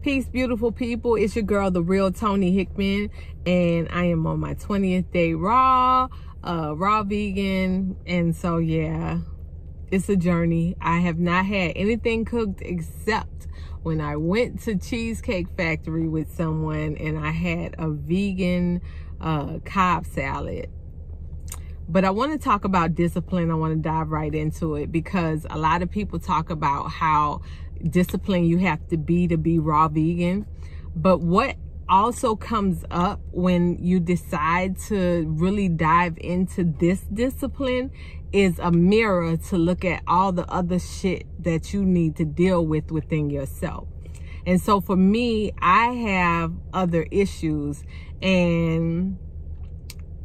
Peace, beautiful people. It's your girl, the real Tony Hickman, and I am on my 20th day raw vegan. And so, yeah, it's a journey. I have not had anything cooked except when I went to Cheesecake Factory with someone and I had a vegan Cobb salad. But I want to talk about discipline. I want to dive right into it because a lot of people talk about how disciplined you have to be raw vegan. But what also comes up when you decide to really dive into this discipline is a mirror to look at all the other shit that you need to deal with within yourself. And so for me, I have other issues, and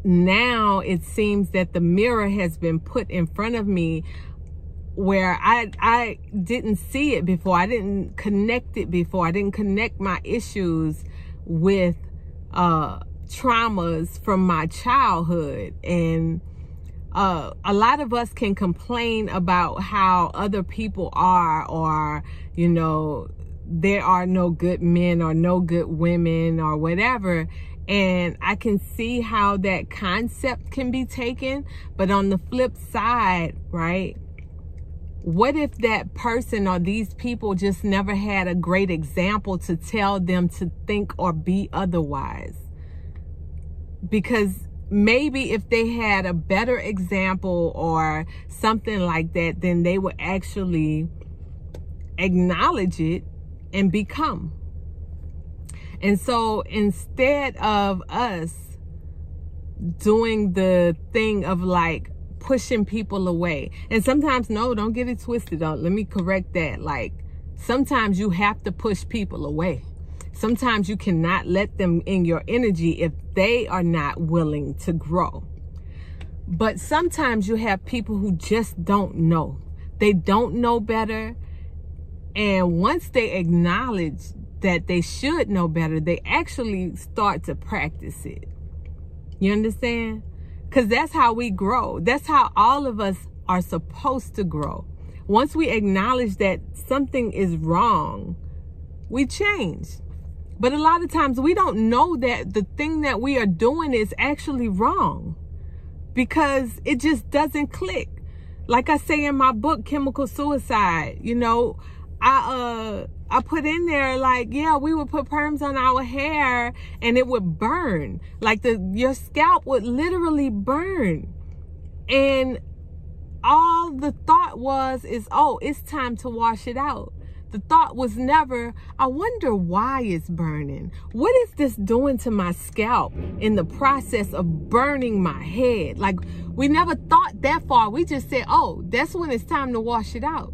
now it seems that the mirror has been put in front of me where I didn't see it before. I didn't connect it before. I didn't connect my issues with traumas from my childhood. And a lot of us can complain about how other people are, or, you know, there are no good men or no good women or whatever. And I can see how that concept can be taken. But on the flip side, right? What if that person or these people just never had a great example to tell them to think or be otherwise? Because maybe if they had a better example or something like that, then they would actually acknowledge it and become. And so instead of us doing the thing of like pushing people away, and sometimes, no, don't get it twisted. Let me correct that. Like, sometimes you have to push people away. Sometimes you cannot let them in your energy if they are not willing to grow. But sometimes you have people who just don't know. They don't know better. And once they acknowledge that they should know better, they actually start to practice it. You understand? Because that's how we grow. That's how all of us are supposed to grow. Once we acknowledge that something is wrong, we change. But a lot of times we don't know that the thing that we are doing is actually wrong because it just doesn't click. Like I say in my book, Chemical Suicide, you know, I put in there, like, yeah, we would put perms on our hair and it would burn. Like your scalp would literally burn. And all the thought is, oh, it's time to wash it out. The thought was never, I wonder why it's burning. What is this doing to my scalp in the process of burning my head? Like, we never thought that far. We just said, oh, that's when it's time to wash it out.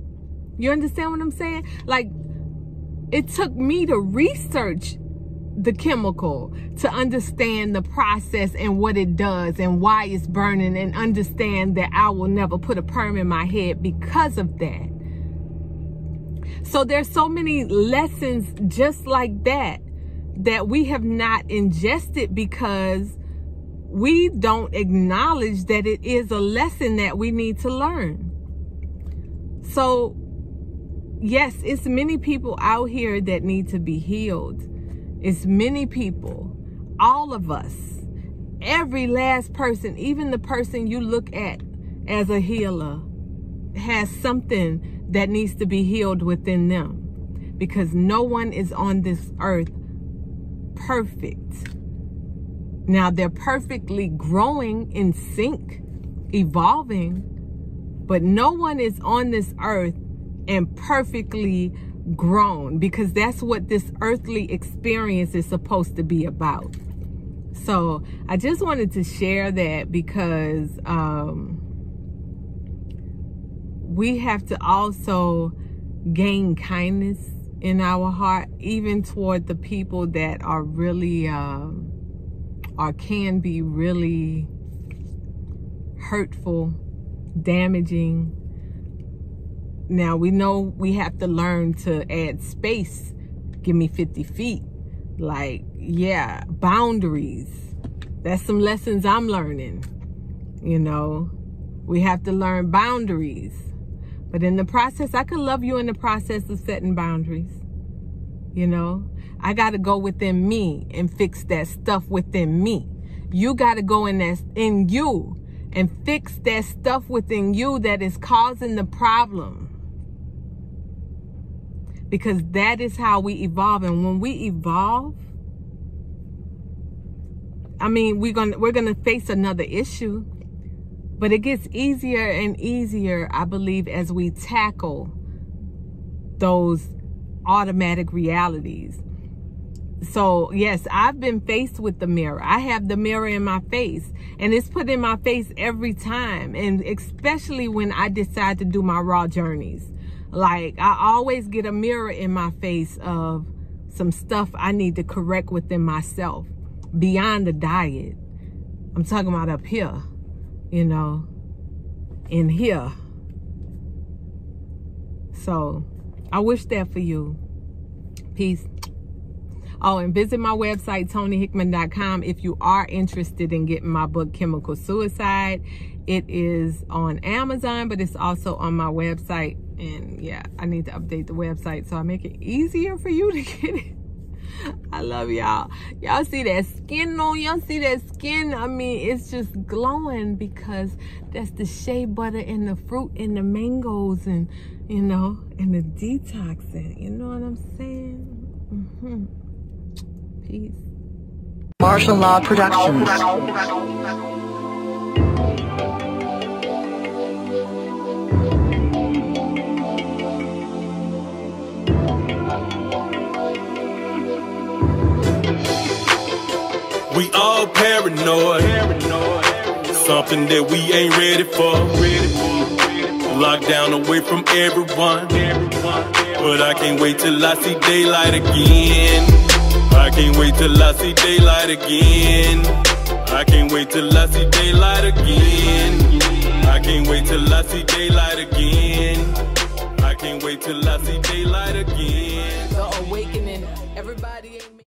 You understand what I'm saying? Like, it took me to research the chemical to understand the process and what it does and why it's burning, and understand that I will never put a perm in my head because of that. So there's so many lessons just like that that we have not ingested because we don't acknowledge that it is a lesson that we need to learn. So yes, it's many people out here that need to be healed. It's many people, all of us, every last person, even the person you look at as a healer, has something that needs to be healed within them, because no one is on this earth perfect. Now, they're perfectly growing in sync, evolving, but no one is on this earth and perfectly grown, because that's what this earthly experience is supposed to be about. So I just wanted to share that because we have to also gain kindness in our heart, even toward the people that are really or can be really hurtful, damaging. Now, we know we have to learn to add space. Give me 50 feet. Like, yeah, boundaries. That's some lessons I'm learning. You know, we have to learn boundaries. But in the process, I could love you in the process of setting boundaries. You know, I got to go within me and fix that stuff within me. You got to go in you and fix that stuff within you that is causing the problem. Because that is how we evolve. And when we evolve, I mean, we're gonna face another issue, but it gets easier and easier, I believe, as we tackle those automatic realities. So yes, I've been faced with the mirror. I have the mirror in my face, and it's put in my face every time, and especially when I decide to do my raw journeys. Like, I always get a mirror in my face of some stuff I need to correct within myself beyond the diet. I'm talking about up here, you know, in here. So I wish that for you. Peace. Oh, and visit my website, TonyHickman.com, if you are interested in getting my book, Chemical Suicide. It is on Amazon, but it's also on my website. And yeah, I need to update the website so I make it easier for you to get it. I love y'all. Y'all see that skin on? Y'all see that skin? I mean, it's just glowing because that's the shea butter and the fruit and the mangoes and, you know, and the detoxing. You know what I'm saying? Peace. Martial Law Productions. We all paranoid, something that we ain't ready for. Locked down away from everyone, but I can't wait till I see daylight again. I can't wait till I see daylight again. I can't wait till I see daylight again. I can't wait till I see daylight again. I can't wait till I see daylight again. The awakening, everybody ain't